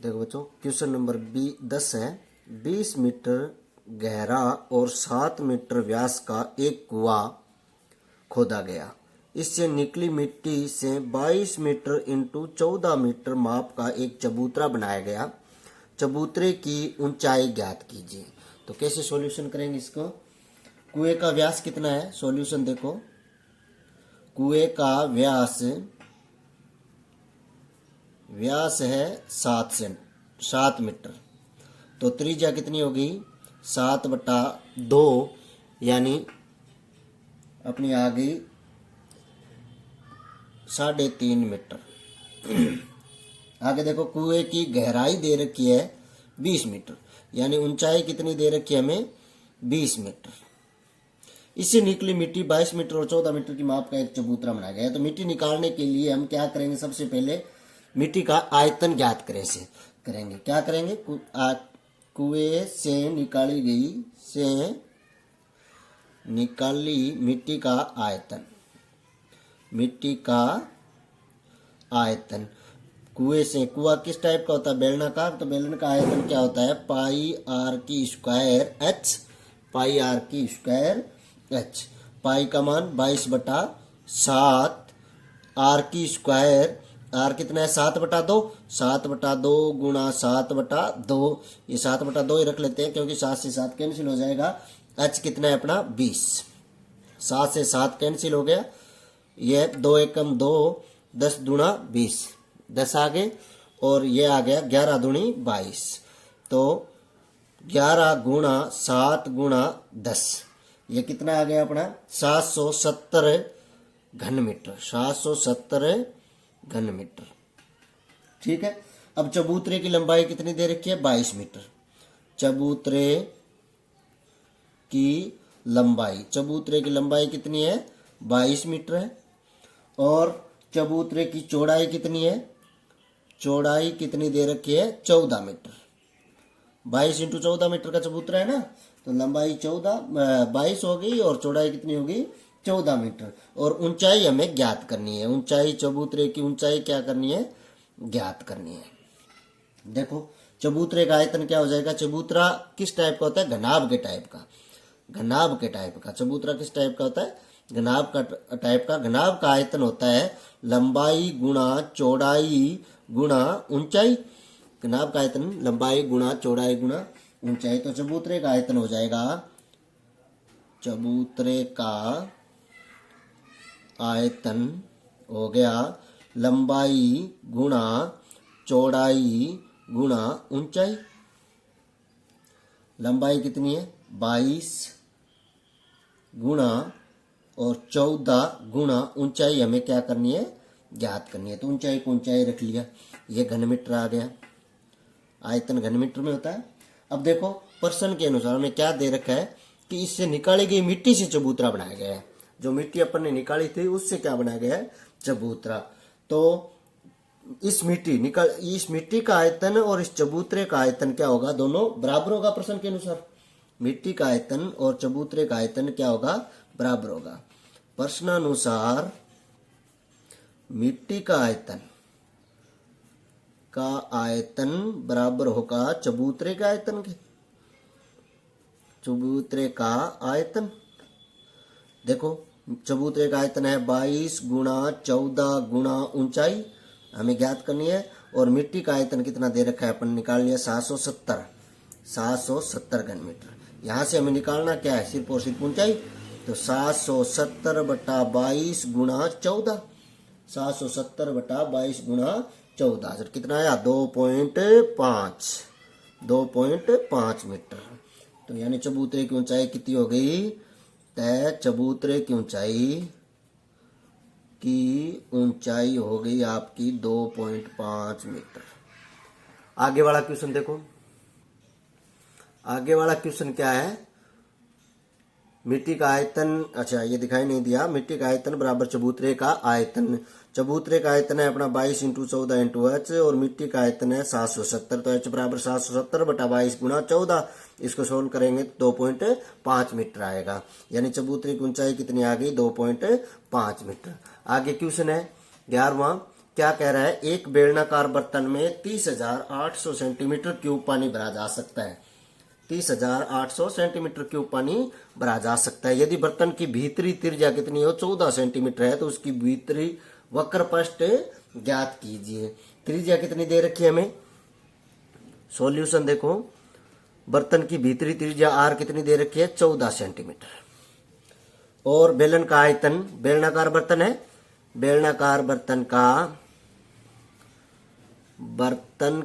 देखो बच्चों, question number 10 है। 20 मीटर गहरा और 7 मीटर व्यास का एक कुआं खोदा गया। इससे निकली मिट्टी से 22 मीटर इंटू 14 मीटर माप का एक चबूतरा बनाया गया। चबूतरे की ऊंचाई ज्ञात कीजिए। तो कैसे सॉल्यूशन करेंगे इसको? कुएं का व्यास कितना है? सॉल्यूशन देखो, कुएं का व्यास है 7 मीटर। तो त्रिज्या कितनी होगी? 7/2, यानी अपनी आ गई 3.5 मीटर। आगे देखो, कुएं की गहराई दे रखी है 20 मीटर, यानी ऊंचाई कितनी दे रखी है हमें? 20 मीटर। इससे निकली मिट्टी 22 मीटर और 14 मीटर की माप का एक चबूतरा बनाया गया है। तो मिट्टी निकालने के लिए हम क्या करेंगे? सबसे पहले मिट्टी का आयतन ज्ञात करेंगे। क्या करेंगे? कुएं से निकाली मिट्टी का आयतन। कुआं किस टाइप का होता है? बेलनाकार। तो बेलन का आयतन क्या होता है? पाई आर की स्क्वायर एच। पाई का मान 22/7, आर की स्क्वायर, आर कितना है? 7/2। 7/2 गुणा 7/2, ये 7/2 ही रख लेते हैं क्योंकि 7 से 7 कैंसिल हो जाएगा। एच कितना है अपना? 20। 7 से 7 कैंसिल हो गया, ये 2 एकम 2, 10 दूना 20, 10 आ गए, और ये आ गया 11 दूनी 22। तो 11 गुणा 7 गुणा 10, ये कितना आ गया अपना? 770 घन मीटर। 770 घन मीटर। ठीक है। अब चबूतरे की लंबाई कितनी दे रखी है? 22 मीटर। चबूतरे की लंबाई कितनी है? 22 मीटर है। और चबूतरे की चौड़ाई कितनी है? चौड़ाई कितनी दे रखी है? 14 मीटर। 22 इंटू 14 मीटर का चबूतरा है ना, तो लंबाई 22 हो गई और चौड़ाई कितनी होगी? 14 मीटर। और ऊंचाई हमें ज्ञात करनी है। ऊंचाई, चबूतरे की ऊंचाई क्या करनी है? ज्ञात करनी है। देखो, चबूतरे का आयतन क्या हो जाएगा? चबूतरा किस टाइप का होता है? घनाभ के टाइप का। चबूतरा किस टाइप का होता है? घनाभ का आयतन होता है लंबाई गुणा चौड़ाई गुणा ऊंचाई। घनाभ का आयतन लंबाई गुणा चौड़ाई गुणा ऊंचाई। तो चबूतरे का आयतन हो जाएगा, चबूतरे का आयतन हो गया लंबाई गुणा चौड़ाई गुणा ऊंचाई। लंबाई कितनी है? 22 गुणा और 14 गुणा ऊंचाई हमें क्या करनी है? ज्ञात करनी है। तो ऊंचाई को ऊंचाई रख लिया, ये घन मीटर आ गया। आयतन घन मीटर में होता है। अब देखो, प्रश्न के अनुसार हमें क्या दे रखा है कि इससे निकाली गई मिट्टी से चबूतरा बनाया गया है। जो मिट्टी अपन ने निकाली थी उससे क्या बनाया गया है? चबूतरा। तो इस मिट्टी का आयतन और इस चबूतरे का आयतन क्या होगा? दोनों बराबर होगा। प्रश्न के अनुसार मिट्टी का आयतन और चबूतरे का आयतन क्या होगा? बराबर होगा। प्रश्नानुसार मिट्टी का आयतन बराबर होगा चबूतरे के आयतन के। चबूतरे का आयतन देखो, चबूतरे का आयतन है 22 गुणा 14 गुणा ऊंचाई, हमें ज्ञात करनी है। और मिट्टी का आयतन कितना दे रखा है? अपन निकाल लिया 770 घन मीटर। यहां से हमें निकालना क्या है? सिर्फ और सिर्फ ऊंचाई। तो 770/22 गुणा 14, 770/22 गुणा 14, सर कितना आया? 2.5 मीटर। तो यानी चबूतरे की ऊंचाई कितनी हो गई? चबूतरे की ऊंचाई हो गई आपकी 2.5 मीटर। आगे वाला क्वेश्चन देखो। आगे वाला क्वेश्चन क्या है? मिट्टी का आयतन, अच्छा ये दिखाई नहीं दिया। मिट्टी का आयतन बराबर चबूतरे का आयतन। चबूतरे का आयतन है अपना 22 इंटू 14 इंटू एच, और मिट्टी का आयतन है 770। तो एच बराबर 770/22 गुणा 14। इसको सोल्व करेंगे तो 2.5 मीटर आएगा। यानी चबूतरे की ऊंचाई कितनी आ गई? 2.5 मीटर। आगे क्वेश्चन है 11वां क्या कह रहा है, एक बेलनाकार बर्तन में 30,800 सेंटीमीटर क्यूब पानी भरा जा सकता है। 30,800 सेंटीमीटर क्यूब पानी भरा जा सकता है। यदि बर्तन की भीतरी त्रिज्या कितनी हो, 14 सेंटीमीटर है, तो उसकी भीतरी वक्र पृष्ठ ज्ञात कीजिए। त्रिज्या कितनी दे रखी है हमें, सॉल्यूशन देखो, बर्तन की भीतरी त्रिज्या आर कितनी दे रखी है, 14 सेंटीमीटर। और बेलन का आयतन, बेलनाकार बर्तन है, बेलनाकार बर्तन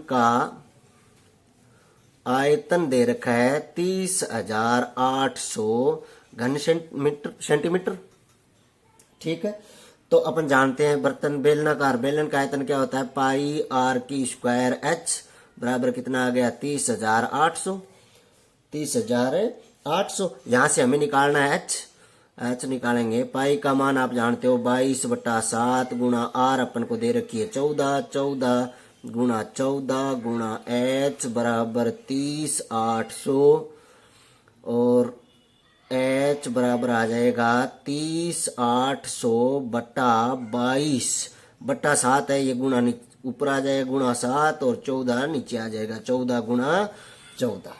का आयतन दे रखा है 30,800 घन सेंटीमीटर। ठीक है, तो अपन जानते हैं बर्तन बेलनाकार, बेलन का आयतन क्या होता है, पाई आर की स्क्वायर एच बराबर कितना आ गया, 30,800। 30,800 यहां से हमें निकालना है एच निकालेंगे। पाई का मान आप जानते हो 22/7 गुणा आर अपन को दे रखी है 14, 14 गुणा 14 गुणा एच बराबर 30,800 और एच बराबर आ जाएगा 30,800 बटा 22/7 है, ये गुणा ऊपर आ जाएगा गुणा 7 और 14 नीचे आ जाएगा, 14 गुणा 14।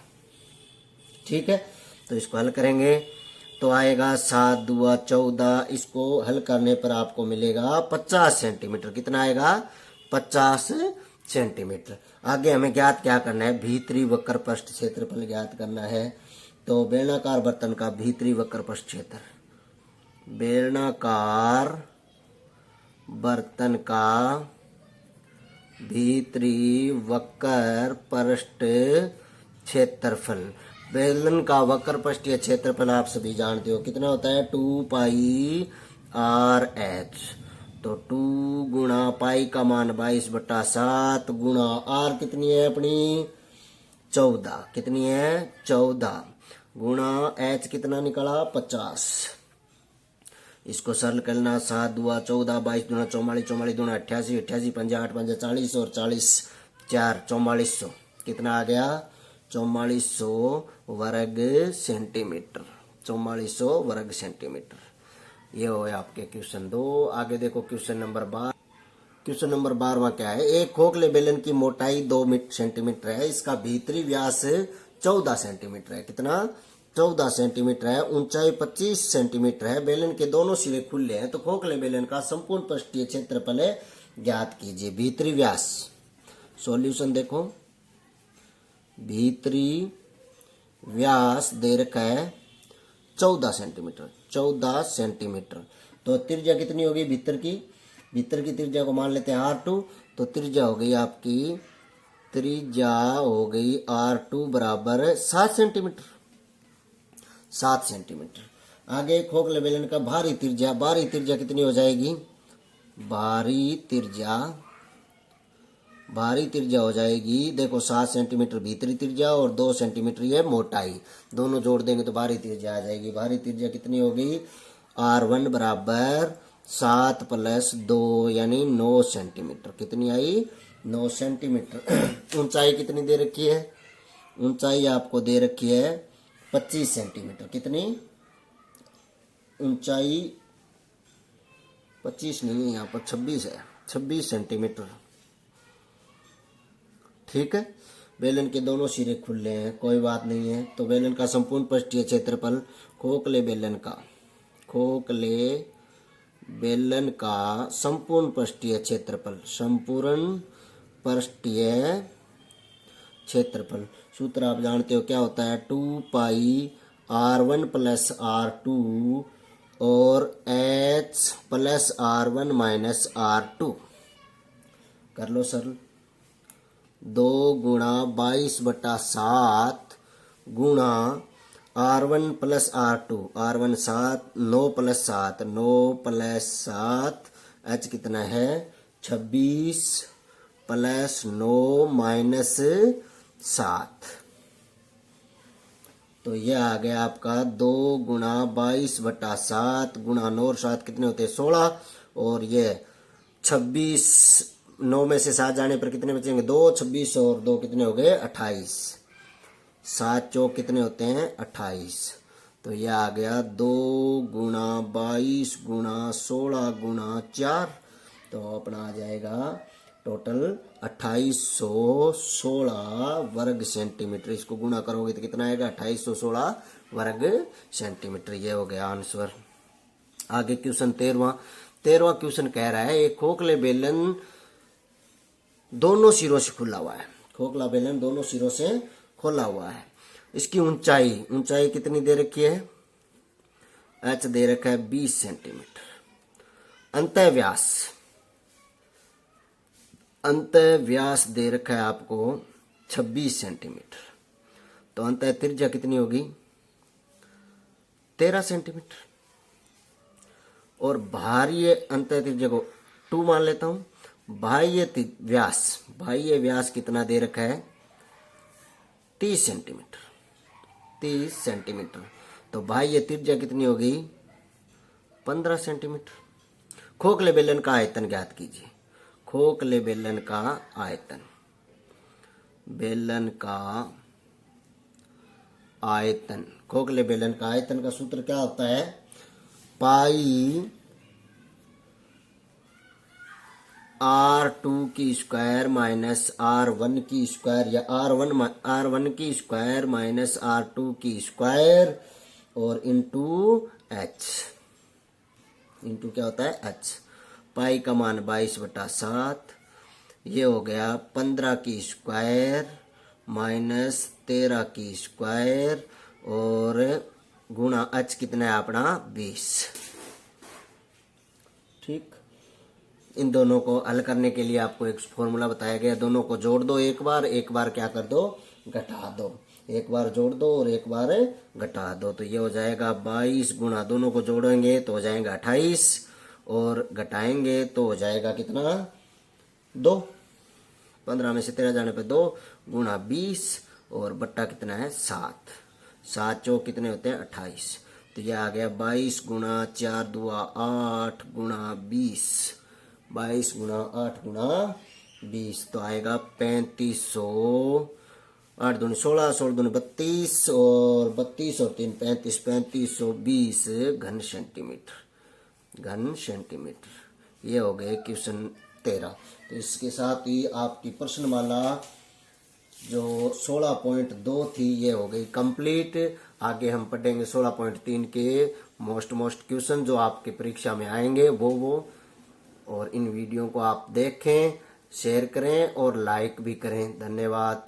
ठीक है, तो इसको हल करेंगे तो आएगा 7 दूआ 14, इसको हल करने पर आपको मिलेगा 50 सेंटीमीटर। कितना आएगा, 50 सेंटीमीटर। आगे हमें ज्ञात क्या करना है, भीतरी वक्र पृष्ठ क्षेत्रफल ज्ञात करना है। तो बेलनाकार बर्तन का भीतरी वक्र पृष्ठ क्षेत्र, बेलनाकार बर्तन का भीतरी वक्र पृष्ठ क्षेत्रफल, बेलन का वक्र पृष्ठीय क्षेत्रफल आप सभी जानते हो कितना होता है, 2 पाई आर एच। तो 2 गुणा पाई का मान 22/7 गुणा आर कितनी है अपनी 14, कितनी है 14 गुणा एच कितना निकला 50। इसको सरल करना, 7 दूआ 14, 22 दूना 44, 44 दूना 88, 88 पंजा 8 पंजा 40 और 40 4 4400, कितना आ गया 4400 वर्ग सेंटीमीटर, 4400 वर्ग सेंटीमीटर। ये हो आपके क्वेश्चन 2। आगे देखो क्वेश्चन नंबर 12। क्वेश्चन नंबर 12 क्या है, एक खोखले बेलन की मोटाई 2 सेंटीमीटर है, इसका भीतरी व्यास 14 सेंटीमीटर है। कितना 14 सेंटीमीटर है, ऊंचाई 25 सेंटीमीटर है, बेलन के दोनों सिरे खुले हैं, तो खोखले बेलन का संपूर्ण पृष्ठीय क्षेत्रफल ज्ञात कीजिए। भीतरी व्यास, सॉल्यूशन देखो, भीतरी व्यास दे रखा है 14 सेंटीमीटर, 14 सेंटीमीटर। तो त्रिज्या कितनी होगी भीतर की त्रिज्या को मान लेते हैं R2, तो त्रिज्या हो गई आपकी, त्रिज्या हो गई R2 बराबर 7 सेंटीमीटर, 7 सेंटीमीटर। आगे खोखले बेलन का भारी त्रिज्या कितनी हो जाएगी, भारी त्रिज्या हो जाएगी, देखो 7 सेंटीमीटर भीतरी त्रिज्या और 2 सेंटीमीटर ये मोटाई, दोनों जोड़ देंगे तो भारी त्रिज्या आ जाएगी। भारी त्रिज्या कितनी होगी, R1 बराबर 7 + 2 यानी 9 सेंटीमीटर। कितनी आई 9 सेंटीमीटर। ऊंचाई कितनी दे रखी है, ऊंचाई आपको दे रखी है 25 सेंटीमीटर। कितनी ऊंचाई 25 नहीं है, यहाँ पर 26 है, 26 सेंटीमीटर। ठीक है, बेलन के दोनों सिरे खुले हैं, कोई बात नहीं है। तो बेलन का संपूर्ण पृष्ठीय क्षेत्रफल, खोखले बेलन का संपूर्ण पृष्ठीय क्षेत्रफल, सूत्र आप जानते हो क्या होता है, 2 पाई R1 + R2 और H + R1 - R2। कर लो सरल, 2 गुणा 22/7 गुणा R1 + R2, R1 7, 9 + 7, 9 + 7, H कितना है 26 + 9 - 7, तो ये आ गया आपका 2 गुणा 22/7 गुणा 9 और 7 कितने होते हैं 16, और ये 26, 9 में से 7 जाने पर कितने बचेंगे 2, 26 और 2 कितने हो गए 28, 7 चौक कितने होते हैं 28। तो यह आ गया 2 गुणा 22 गुणा 16 गुणा 4, तो अपना आ जाएगा टोटल 2816 वर्ग सेंटीमीटर। इसको गुणा करोगे तो कितना आएगा 2816 वर्ग सेंटीमीटर। ये हो गया आंसर। आगे क्वेश्चन 13वां क्वेश्चन कह रहा है एक खोखले बेलन दोनों सिरों से खुला हुआ है। खोखला बेलन दोनों सिरों से खुला हुआ है। इसकी ऊंचाई कितनी दे रखी है? एच दे रखा है 20 सेंटीमीटर। अंतः व्यास दे रखा है आपको 26 सेंटीमीटर। तो अंतः त्रिज्या कितनी होगी? 13 सेंटीमीटर। और बाह्य अंतः त्रिज्या को 2 मान लेता हूं। बाह्य व्यास कितना दे रखा है? 30 सेंटीमीटर। तो बाह्य त्रिज्या कितनी होगी? 15 सेंटीमीटर। खोखले बेलन का आयतन ज्ञात कीजिए। खोखले बेलन का आयतन खोखले बेलन का आयतन का सूत्र क्या होता है? पाई R2 की स्क्वायर माइनस R1 की स्क्वायर या R1 की स्क्वायर माइनस R2 की स्क्वायर और इंटू क्या होता है? H। पाई का मान 22/7। ये हो गया 15 की स्क्वायर माइनस 13 की स्क्वायर और गुणा H कितना है अपना? 20। ठीक। इन दोनों को हल करने के लिए आपको एक फॉर्मूला बताया गया। दोनों को जोड़ दो एक बार क्या कर दो? घटा दो। एक बार जोड़ दो और एक बार घटा दो। तो ये हो जाएगा 22 गुणा, दोनों को जोड़ेंगे तो हो जाएगा 28 और घटाएंगे तो हो जाएगा कितना? 2। 15 में से 13 जाने पे 2 गुणा 20 और बट्टा कितना है? 7। 7 चौक कितने होते हैं? 28। तो ये आ गया 22 गुणा 4 दुआ 8 गुणा 20। 22 गुणा 8 गुणा 20 तो आएगा 3500। 8 दूनी 16, 16 दूनी 32 और 32 और 3 35, 3520 घन सेंटीमीटर। ये हो गए क्वेश्चन 13। तो इसके साथ ही आपकी प्रश्नमाला जो 16.2 थी ये हो गई कंप्लीट। आगे हम पढ़ेंगे 16.3 के मोस्ट क्वेश्चन जो आपके परीक्षा में आएंगे वो और इन वीडियो को आप देखें, शेयर करें और लाइक भी करें। धन्यवाद।